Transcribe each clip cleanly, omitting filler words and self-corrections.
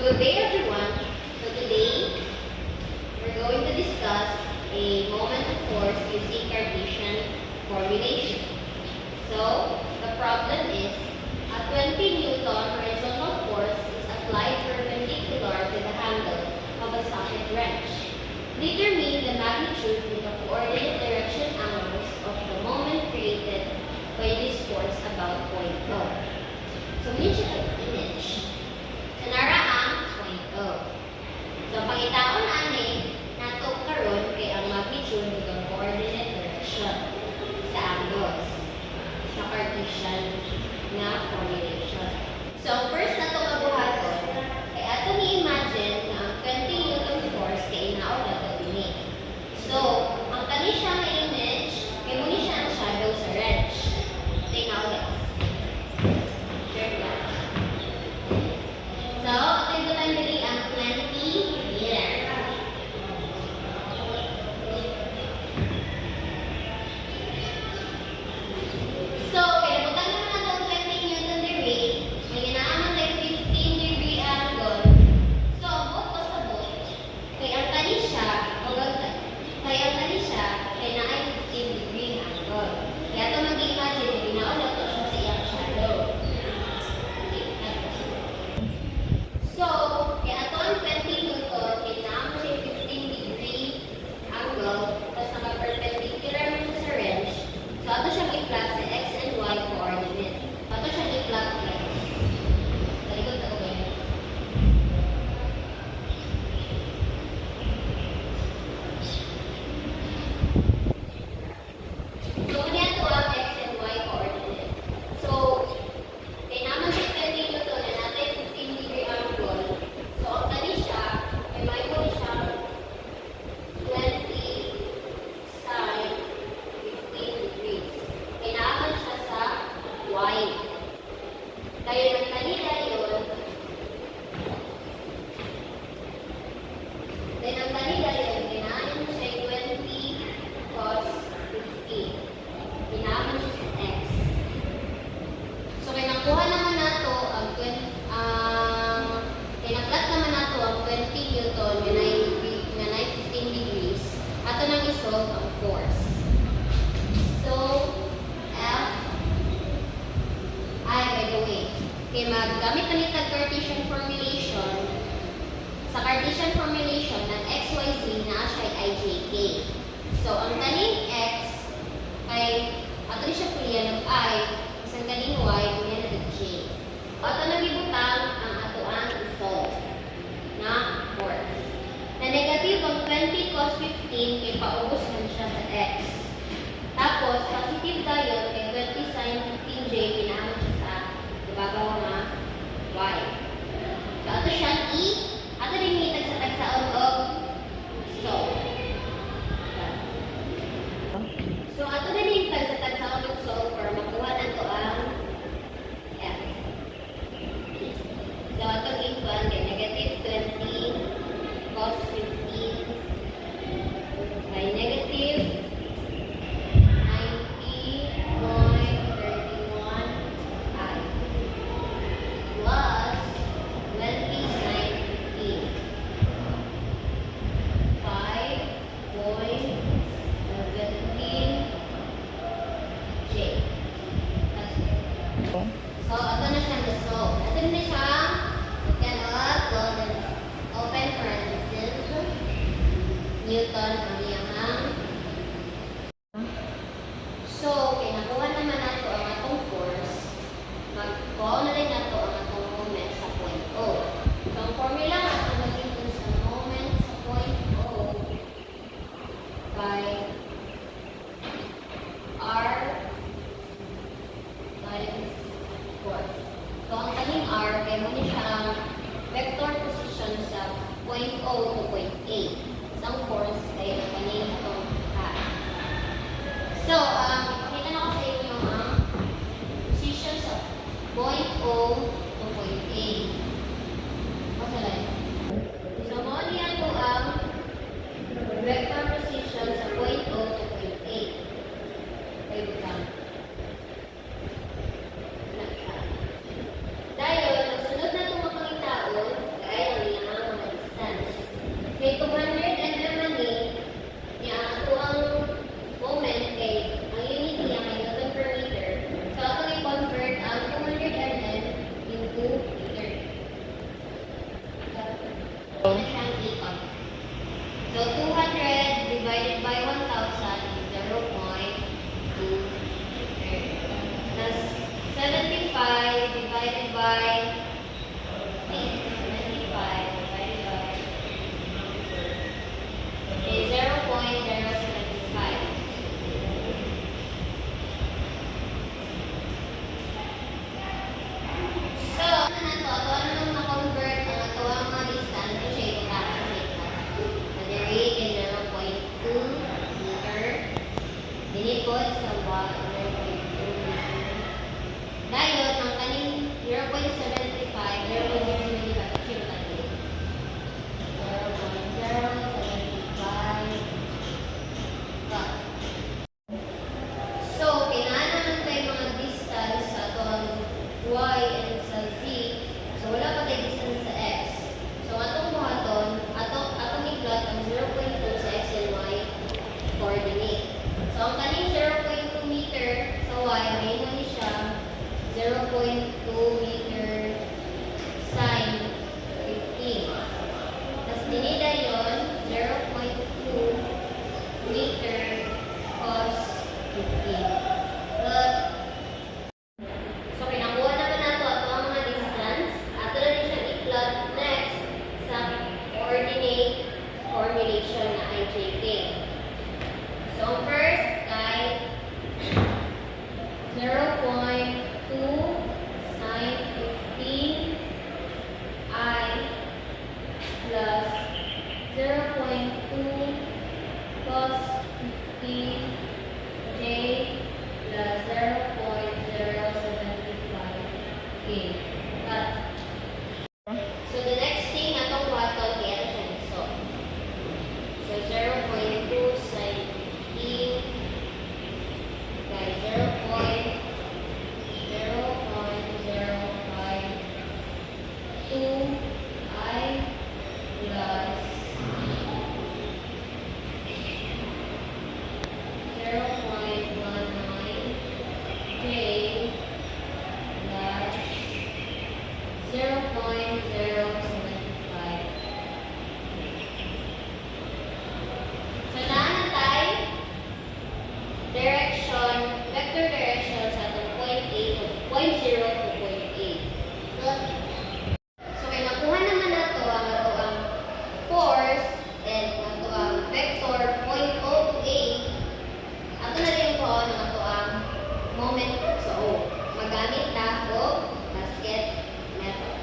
Good day, everyone. So today, we're going to discuss a moment of force using Cartesian formulation. So, the problem is, a 20 Newton horizontal force is applied perpendicular to the handle of a socket wrench. Determine the magnitude with the coordinate direction angles of the moment created by this force about point O. So, we should have image. So, nara ang point O. So, pangitaon ani nato karon kay ang magnitude with the coordinate direction sa angles sa Cartesian na formulation. So, first nato kabuhaton kay ato ni imagine na ang 20 Newton force kay inaog nato dinhi. So, ang kani siya nga image kay muni siya ang shadow sa wrench. Tingnan ulit. So, atin ko tayo dali ang 20 meter. So, kaya nabutan naman natin ang 20 Newton degree, may ginaaman tayo 15 degree angle. So, abot o sabot, kaya ang tali siya, kaya na ay 15 degree angle. Kaya ito mag-imagine, binaulot to siya sa iyang shadow. So, kaya ito ang 20 Newton, kailangan mo siya 15 degree angle, tapos naka-perpendicular mo siya sa wrench. So, ito siya i-plot sa x and y coordinate. Ito siya i-plot x. Sa likod sa uwi. So, kanya ito ang x and y coordinate. So, kaya naman siya 20 Newton na natin 15 degree angle. So, ang tali siya, ay may mo siya 20 sine 15 degrees. Kailangan siya sa y. Kaya ng tali na yun, then ang tali na yun, kailangan siya 20 cos 15. Kailangan siya sa x. So, kaya nakuha naman nato ang kinaklat naman nato ang 20 Newton nga 15 degrees. Ato nang isolve ang force. So, F ay, by the way, kaya maggamit na nito Cartesian formulation. Sa Cartesian formulation ng XYZ na siya ay IJK. So, ang taling X ay ato rin siya kulian ng I, isang taling Y, kulian ng J. Ato nagibutang ang ato ang isolve na force. Na negative ang 20 cos 15 kay paubos man siya sa X. Tapos, positive tayo kay 20 sin 15J, pinahamon siya sa ibagaw na Y. So, ato siyang E, ato rin hitag sa tagsaon og so. So, ato rin hitag sa tagsaon og so para makuha na to ang F. So, ato ikuan kay negative 20 cos 15 by negative 90.31i plus 20 sin 15. Ito siyang ikot. So, 200 divided by 1,000 is 0.2 meter. Plus 75 divided by 75 divided by is 0.075. So, ano na to? Ito ano nang na-convert ang ito ang mga distance to shape at shape na. Rate is 0.2 meter. Dinipot sa 0.2 meter. Dayot, ang kaning 0.75, 0.075, shape natin. 0.075. Cut. So, kailangan naman tayo mga distance sa ito ang y and sa z. So, wala pa tayo distance sa x. So, atong buhaton, atong i-plot ang 0.2 sa x and y coordinate. So, ang kaning 0.2 meter sa y, may ni siya 0.2 meter sine 15. Tapos, dinida yun, 0.2 meter cos 15. But, so, kinakuha naman nato ato ang mga distance. Ato na rin siya i-plot next sa coordinate formulation na IJK. So, first, kay 0.2 sine 15 I plus 0.2 cos 15 J plus 0.075 K. Cut. So, the next thing atong waton kaya na siya niso. So, 0.2 sine 15 by 0.052 I plus 0.19 J plus 0.075. So, naan tayo direction, vector direction sa itong point A to point 0 to point A. So, kaya nakuha naman nato ang force and ato ang vector point O to A. Ato na rin po ang moment sa O. Magamit na o basket method.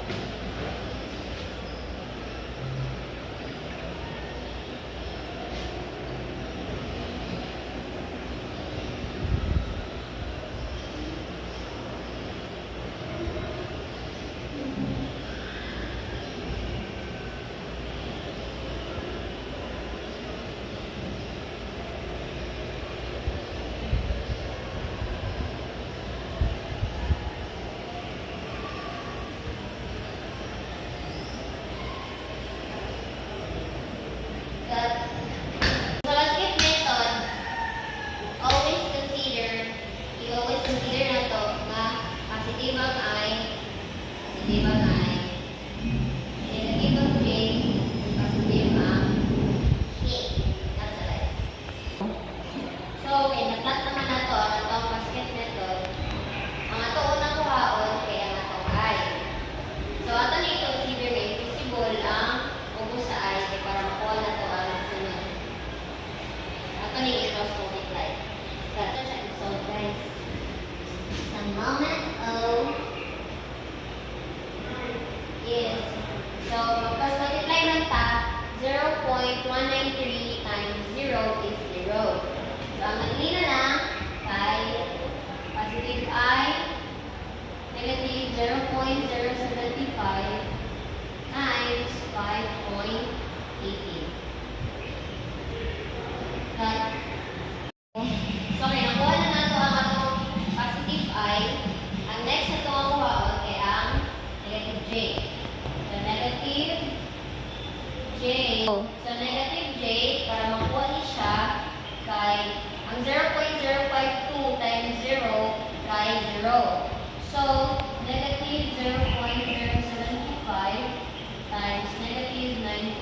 Sa basket method, always consider na to na positive ang I, negative ang I, negative ang J, positive ang K. That's right. So, okay, na-plot naman na to ang atong basket method. Ang ato unang kuhaon kay ang atong I. So, ato na ito consider na invisible ang upo sa I kay para makuha na to ang sunod. Ato na i-cross multiply. So, guys, sa moment O is, so, mag-cross multiply lang ta, 0.193 times 0 is 0. So, ang maglina lang kay positive I, negative 0.075 times 5.18. Cut. So, okay, nakuha na nato ang atong positive I. Ang next na ito ang kuhaon kay ang negative J. So, negative J. So, negative J, para makuha ni siya kay ang 0.052 times 0 kay 0. So, negative 0.075 times negative 9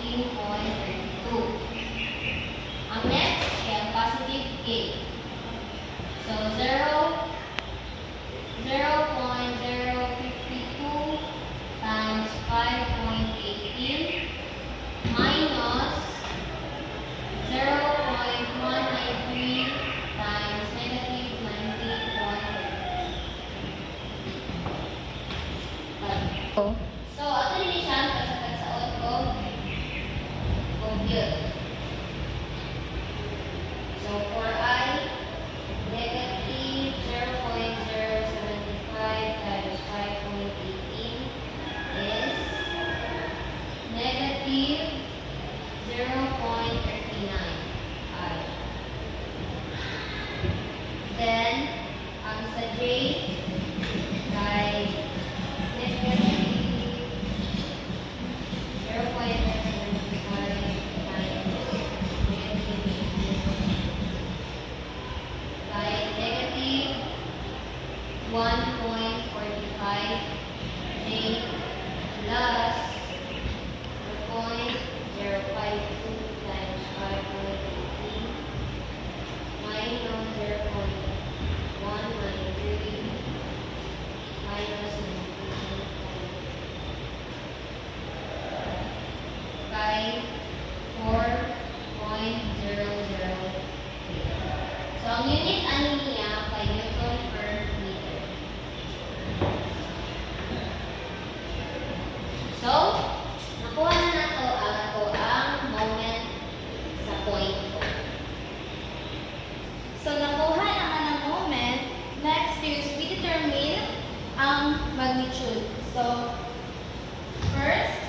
negative 0.39 I. Then, ang sa J ay negative 0.39 by negative 1.45 J plus 0.052 times 5.18 minus 0.193 minus 19 by 4.008. So, ang unit ano niya kay Newton per meter. So, nakuha na nato ang moment sa point ko. So, nakuha naman ang moment. Next is we determine ang magnitude. So, first,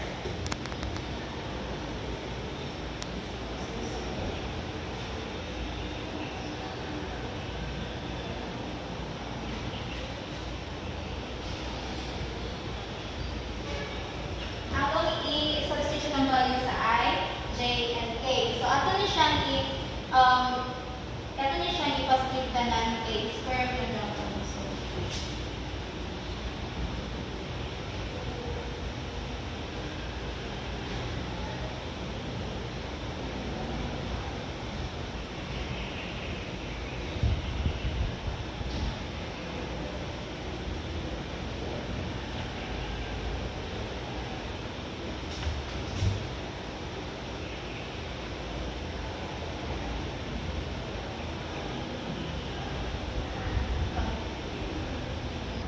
atong i-substitute ang value sa I, J, and K. So, ato ni siyang i-positive tanan K. Square root na lang. So,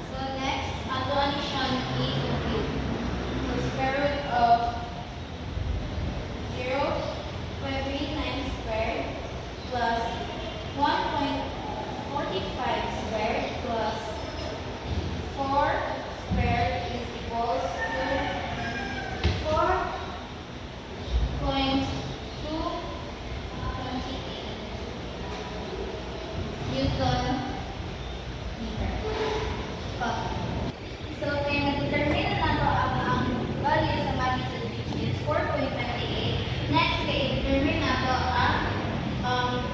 So next, ato ani siyang i-compute. So square root of 0.39 squared plus 1.45 squared plus 4 squared is equals to 4.228 Newton meter. So, kaya na-determine na nato ang value sa magnitude which is 4.98. Next, kaya i-determine nato ang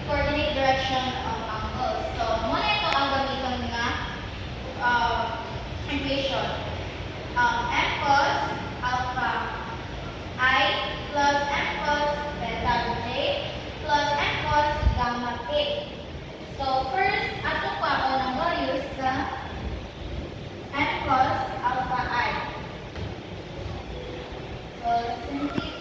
coordinate direction of angles. So, muna ito ang gamiton nga equation. M cos alpha I plus M cos beta J plus M cos gamma K. So, first, ato pa ako ng values sa M cos alpha I. So, simply